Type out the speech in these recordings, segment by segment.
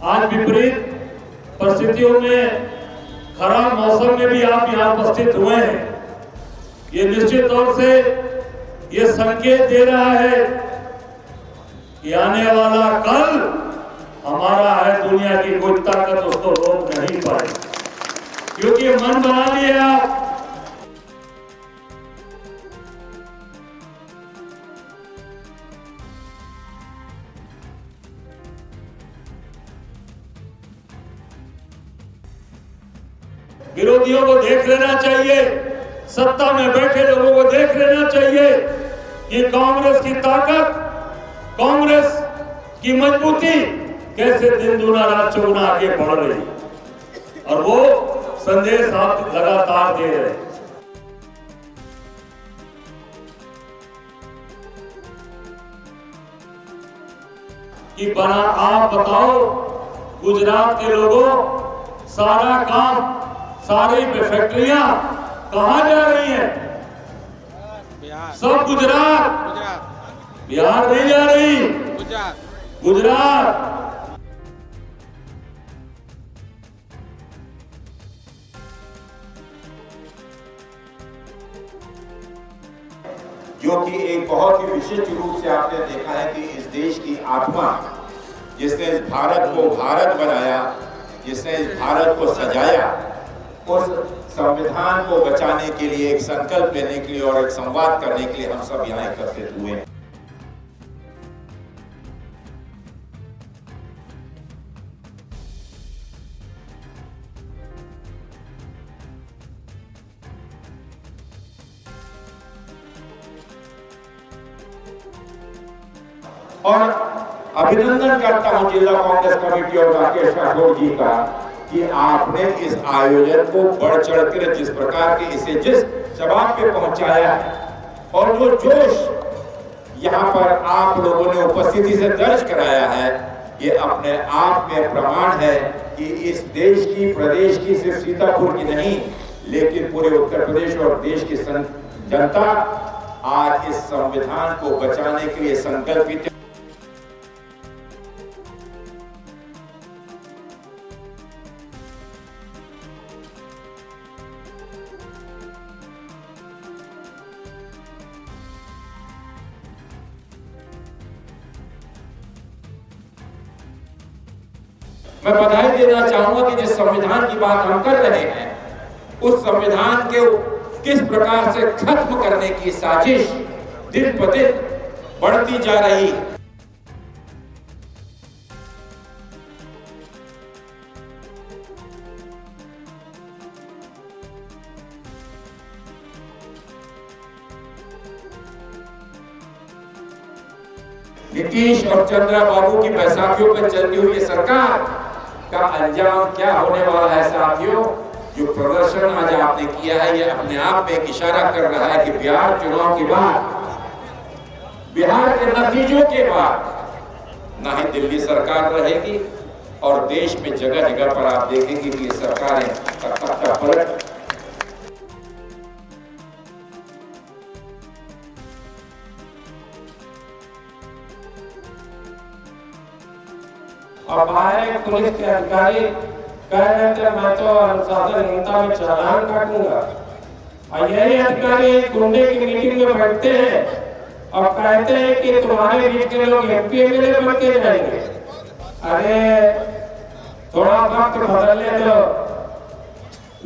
आज विपरीत परिस्थितियों में, खराब मौसम में भी आप यहाँ उपस्थित हुए हैं। ये निश्चित तौर से ये संकेत दे रहा है कि आने वाला कल हमारा है, दुनिया की कोई ताकत उसको रोक नहीं पाएगी, क्योंकि मन बना लिया आप। विरोधियों को देख लेना चाहिए, सत्ता में बैठे लोगों को देख लेना चाहिए कि कांग्रेस की ताकत, कांग्रेस की मजबूती कैसे दिन दूना रात चौगुना आगे बढ़ रही, और वो संदेश आप लगातार दे रहे हैं। कि बना आप बताओ, गुजरात के लोगों, सारा काम, सारी फैक्ट्रियां कहां जा रही हैं? सब गुजरात, बिहार नहीं जा रही, गुजरात। जो कि एक बहुत ही विशिष्ट रूप से आपने देखा है कि इस देश की आत्मा, जिसने इस भारत को भारत बनाया, जिसने इस भारत को सजाया, उस संविधान को बचाने के लिए एक संकल्प लेने के लिए और एक संवाद करने के लिए हम सब यहाँ एकत्रित हुए हैं। और अभिनंदन करता हूं जिला कांग्रेस कमेटी और राकेश राठौर जी का कि आपने इस आयोजन को बढ़ चढ़कर जिस प्रकार के इसे जिस जवाब पे पहुंचाया है, और जो जोश यहाँ पर आप लोगों ने उपस्थिति से दर्ज कराया है, ये अपने आप में प्रमाण है कि इस देश की, प्रदेश की, सिर्फ सीतापुर की नहीं लेकिन पूरे उत्तर प्रदेश और देश की जनता आज इस संविधान को बचाने के लिए संकल्पित। मैं बधाई देना चाहूंगा कि जिस संविधान की बात हम कर रहे हैं, उस संविधान के किस प्रकार से खत्म करने की साजिश दिन ब दिन बढ़ती जा रही है। नीतीश और चंद्रबाबू की बैसाखियों पर चलती हुई सरकार का अंजाम क्या होने वाला है साथियों? जो प्रदर्शन आज आपने किया है, ये अपने आप में एक इशारा कर रहा है कि बिहार चुनाव के बाद, बिहार के नतीजों के बाद ना ही दिल्ली सरकार रहेगी, और देश में जगह जगह पर आप देखेंगे कि ये सरकारें तख्ता पलट। अब आए पुलिस के अधिकारी कह रहे थे मैं तो अनुशासनहीनता में चालान काटूंगा, और यही अधिकारी गुंडे की मीटिंग में बैठते हैं और कहते हैं कि तुम्हारे बीच के लोग एमपी एमएलए बन के जाएंगे। अरे थोड़ा वक्त बदलने दो,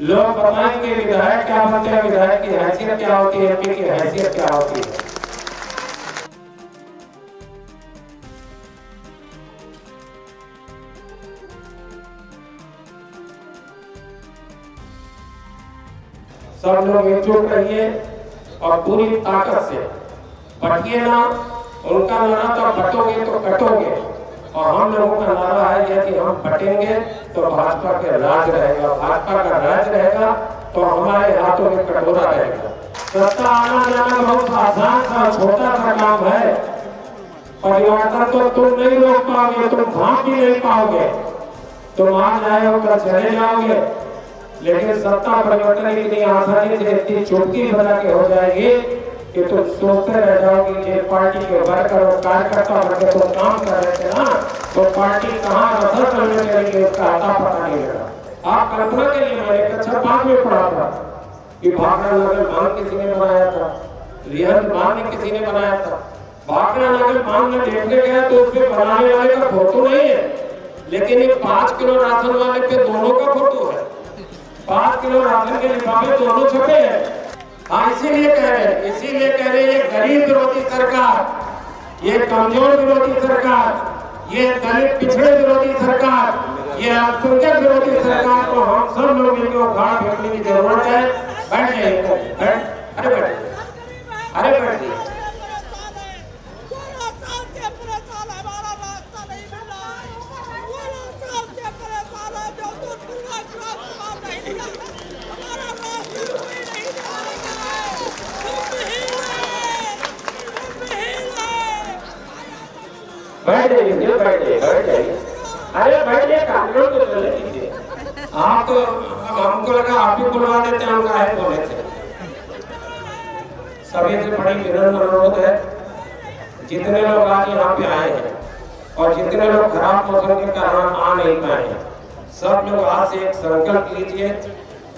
लोग बताएंगे विधायक क्या बनते हैं, विधायक की हैसियत क्या होती है, एमपी की हैसियत क्या होती है। सब लोग एकजुट रहिए और पूरी ताकत से बटिए ना। उनका नारा तो बटोगे तो कटोगे, और हम लोगों का नारा है यदि हम बटेंगे तो भाजपा के राज रहेगा, भाजपा का राज रहेगा तो हमारे हाथों में कटोरा रहेगा। सत्ता आना जाना बहुत आसान सा छोटा सा काम है, परिवर्तन तो तुम नहीं रोक पाओगे, तुम भाग भी नहीं पाओगे, तुम आ जाए होकर चले जाओगे, लेकिन सत्ता परिवर्तन इतनी आसानी से इतनी चुटकी बना के हो जाएगी कि तुम सोचते रह जाओगे कि पार्टी के वर्कर और कार्यकर्ता बनके तो काम कर रहे थे ना, तो पार्टी कहाँ असर करने करेगी उसका आता पता नहीं लगा। आप कल्पना के लिए मैंने कक्षा 5 में पढ़ा था कि भाखड़ा नगर बांध किसी ने बनाया था, रिहंद बांध किसी ने बनाया था। भाखड़ा नगर बांध में देखने गया तो उसमें बनाने वाले का फोटो नहीं है, लेकिन ये 5 किलो राशन वाले पे दोनों का फोटो है। 5 किलो राशन के लिफाफे दोनों छपे हैं। हाँ, इसीलिए कह रहे हैं ये गरीब विरोधी सरकार, ये कमजोर विरोधी सरकार, ये दलित पिछड़े विरोधी सरकार, ये अल्पसंख्यक विरोधी सरकार को हम सब लोग मिलकर उखाड़ फेंकने की जरूरत है। बैठ जाइए, अरे बैठ जाइए। बैठ जाइए। अरे बैठ जाइए, कार्यक्रम तो चलने दीजिए। आप तो हमको लगा आप ही बुलवा देते, हम काहे बोले थे। सभी से बड़ी विनम्र अनुरोध है, जितने लोग आज यहाँ पे आए हैं और जितने लोग खराब मौसम के कारण आ नहीं पाए हैं, सब लोग आज से एक संकल्प लीजिए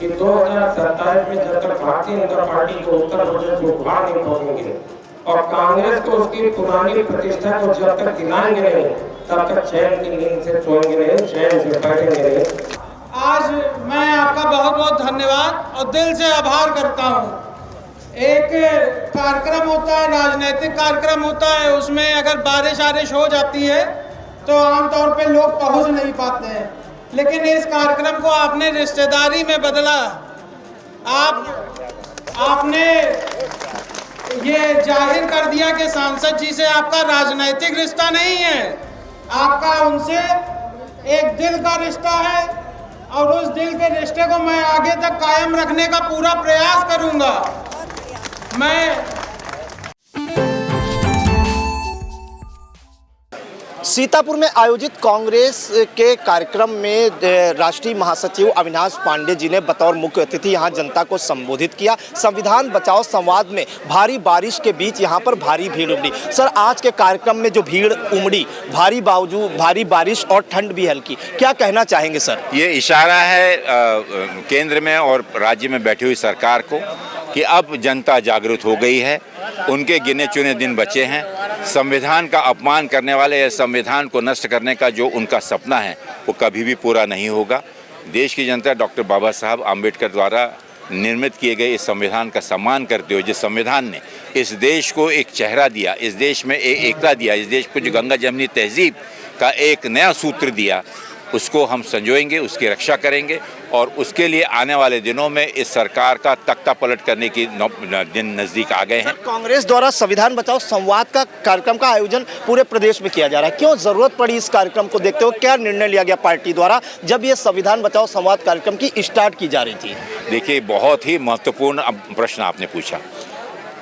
कि 2027 में जब तक भारतीय जनता पार्टी को उत्तर प्रदेश में उखाड़ नहीं पहुंचेंगे और कांग्रेस को उसकी पुरानी प्रतिष्ठा को जब तक दिलाएंगे नहीं, तब तक चैन की नींद से सोएंगे नहीं, चैन से बैठेंगे नहीं। आज मैं आपका बहुत बहुत धन्यवाद और दिल से आभार करता हूँ। एक कार्यक्रम होता है, राजनीतिक कार्यक्रम होता है, उसमें अगर बारिश हो जाती है तो आमतौर पे लोग पहुँच नहीं पाते हैं, लेकिन इस कार्यक्रम को आपने रिश्तेदारी में बदला। आपने ये जाहिर कर दिया कि सांसद जी से आपका राजनीतिक रिश्ता नहीं है, आपका उनसे एक दिल का रिश्ता है और उस दिल के रिश्ते को मैं आगे तक कायम रखने का पूरा प्रयास करूंगा। सीतापुर में आयोजित कांग्रेस के कार्यक्रम में राष्ट्रीय महासचिव अविनाश पांडे जी ने बतौर मुख्य अतिथि यहां जनता को संबोधित किया। संविधान बचाओ संवाद में भारी बारिश के बीच यहां पर भारी भीड़ उमड़ी। सर, आज के कार्यक्रम में जो भीड़ उमड़ी, भारी बारिश और ठंड भी हल्की, क्या कहना चाहेंगे सर? ये इशारा है केंद्र में और राज्य में बैठी हुई सरकार को कि अब जनता जागरूक हो गई है, उनके गिने चुने दिन बचे हैं। संविधान का अपमान करने वाले या संविधान को नष्ट करने का जो उनका सपना है वो कभी भी पूरा नहीं होगा। देश की जनता डॉक्टर बाबा साहब आम्बेडकर द्वारा निर्मित किए गए इस संविधान का सम्मान करते हुए, जिस संविधान ने इस देश को एक चेहरा दिया, इस देश में एकता दिया, इस देश को जो गंगा जमनी तहजीब का एक नया सूत्र दिया, उसको हम संजोएंगे, उसकी रक्षा करेंगे और उसके लिए आने वाले दिनों में इस सरकार का तख्ता पलट करने की दिन नज़दीक आ गए हैं। कांग्रेस द्वारा संविधान बचाओ संवाद का कार्यक्रम का आयोजन पूरे प्रदेश में किया जा रहा है, क्यों जरूरत पड़ी इस कार्यक्रम को देखते हुए? क्या निर्णय लिया गया पार्टी द्वारा जब ये संविधान बचाओ संवाद कार्यक्रम की स्टार्ट की जा रही थी? देखिए, बहुत ही महत्वपूर्ण प्रश्न आपने पूछा।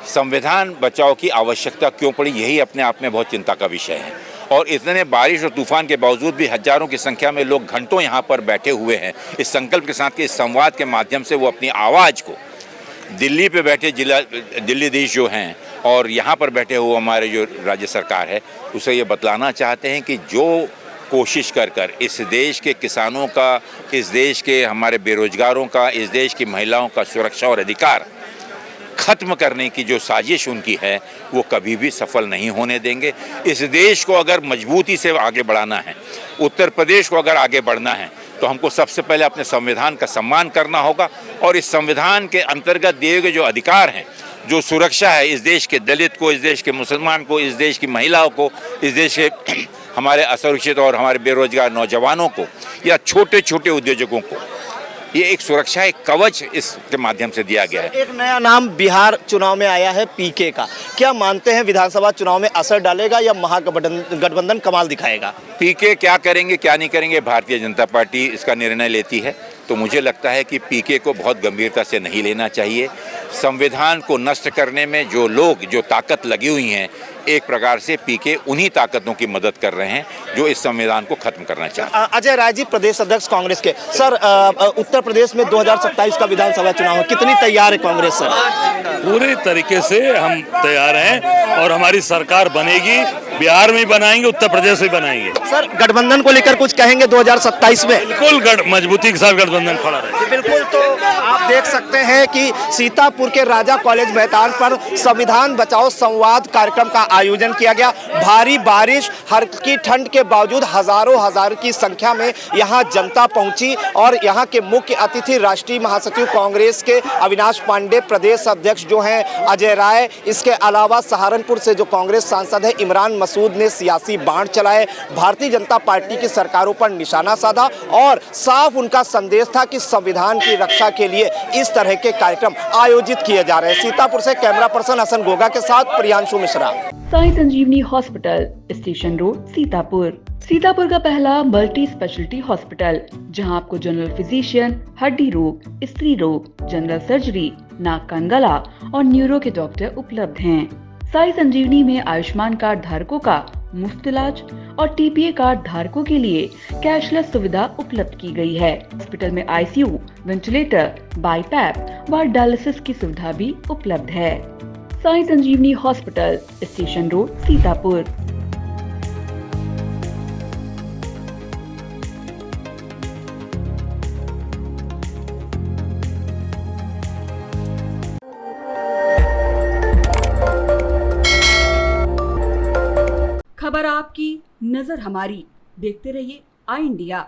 संविधान बचाओ की आवश्यकता क्यों पड़ी, यही अपने आप में बहुत चिंता का विषय है। और इतने बारिश और तूफान के बावजूद भी हजारों की संख्या में लोग घंटों यहाँ पर बैठे हुए हैं इस संकल्प के साथ कि इस संवाद के माध्यम से वो अपनी आवाज़ को दिल्ली पे बैठे दिल्लीधीश जो हैं और यहाँ पर बैठे हुए हमारे जो राज्य सरकार है उसे ये बतलाना चाहते हैं कि जो कोशिश कर इस देश के किसानों का, इस देश के हमारे बेरोजगारों का, इस देश की महिलाओं का सुरक्षा और अधिकार खत्म करने की जो साजिश उनकी है वो कभी भी सफल नहीं होने देंगे। इस देश को अगर मजबूती से आगे बढ़ाना है, उत्तर प्रदेश को अगर आगे बढ़ना है, तो हमको सबसे पहले अपने संविधान का सम्मान करना होगा और इस संविधान के अंतर्गत दिए गए जो अधिकार हैं, जो सुरक्षा है इस देश के दलित को, इस देश के मुसलमान को, इस देश की महिलाओं को, इस देश के हमारे असुरक्षित और हमारे बेरोजगार नौजवानों को या छोटे छोटे उद्योजकों को, ये एक सुरक्षा, एक कवच इसके माध्यम से दिया गया है। एक नया नाम बिहार चुनाव में आया है पीके का, क्या मानते हैं विधानसभा चुनाव में असर डालेगा या महागठबंधन कमाल दिखाएगा? पीके क्या करेंगे क्या नहीं करेंगे, भारतीय जनता पार्टी इसका निर्णय लेती है। तो मुझे लगता है कि पीके को बहुत गंभीरता से नहीं लेना चाहिए। संविधान को नष्ट करने में जो लोग, जो ताकत लगी हुई हैं, एक प्रकार से पीके उन्हीं ताकतों की मदद कर रहे हैं जो इस संविधान को खत्म करना चाहते हैं। अजय राय जी, प्रदेश अध्यक्ष कांग्रेस के। सर, उत्तर प्रदेश में 2027 का विधानसभा चुनाव है, कितनी तैयार है कांग्रेस सर? पूरे तरीके से हम तैयार हैं और हमारी सरकार बनेगी, बिहार में बनाएंगे, उत्तर प्रदेश में बनाएंगे। सर, गठबंधन को लेकर कुछ कहेंगे 2027 में? बिल्कुल मजबूती के साथ गठबंधन खड़ा रहे। बिल्कुल। तो आप देख सकते हैं कि सीतापुर के राजा कॉलेज मैदान पर संविधान बचाओ संवाद कार्यक्रम का आयोजन किया गया। भारी बारिश, हल्की ठंड के बावजूद हजार की संख्या में यहाँ जनता पहुंची और यहाँ के मुख्य अतिथि राष्ट्रीय महासचिव कांग्रेस के अविनाश पांडे, प्रदेश अध्यक्ष जो हैं अजय राय, इसके अलावा सहारनपुर से जो कांग्रेस सांसद है इमरान मसूद ने सियासी बाण चलाए, भारतीय जनता पार्टी की सरकारों पर निशाना साधा और साफ उनका संदेश था कि संविधान की रक्षा के लिए इस तरह के कार्यक्रम आयोजित किए जा रहे हैं। सीतापुर से कैमरा पर्सन हसन गोगा के साथ Priyanshu Mishra. Sai Sanjeevani hospital, station road, Sitapur. Sitapur का पहला मल्टी स्पेशलिटी हॉस्पिटल जहां आपको जनरल फिजिशियन, हड्डी रोग, स्त्री रोग, जनरल सर्जरी, नाक कान गला और न्यूरो के डॉक्टर उपलब्ध हैं। साई संजीवनी में आयुष्मान कार्ड धारकों का मुफ्त इलाज और टीपीए कार्ड धारकों के लिए कैशलेस सुविधा उपलब्ध की गई है। हॉस्पिटल में आईसीयू, वेंटिलेटर, बाईपैप व डायलिसिस की सुविधा भी उपलब्ध है। Sai Sanjeevani hospital, station road, Sitapur. खबर आपकी, नजर हमारी। देखते रहिए आई इंडिया।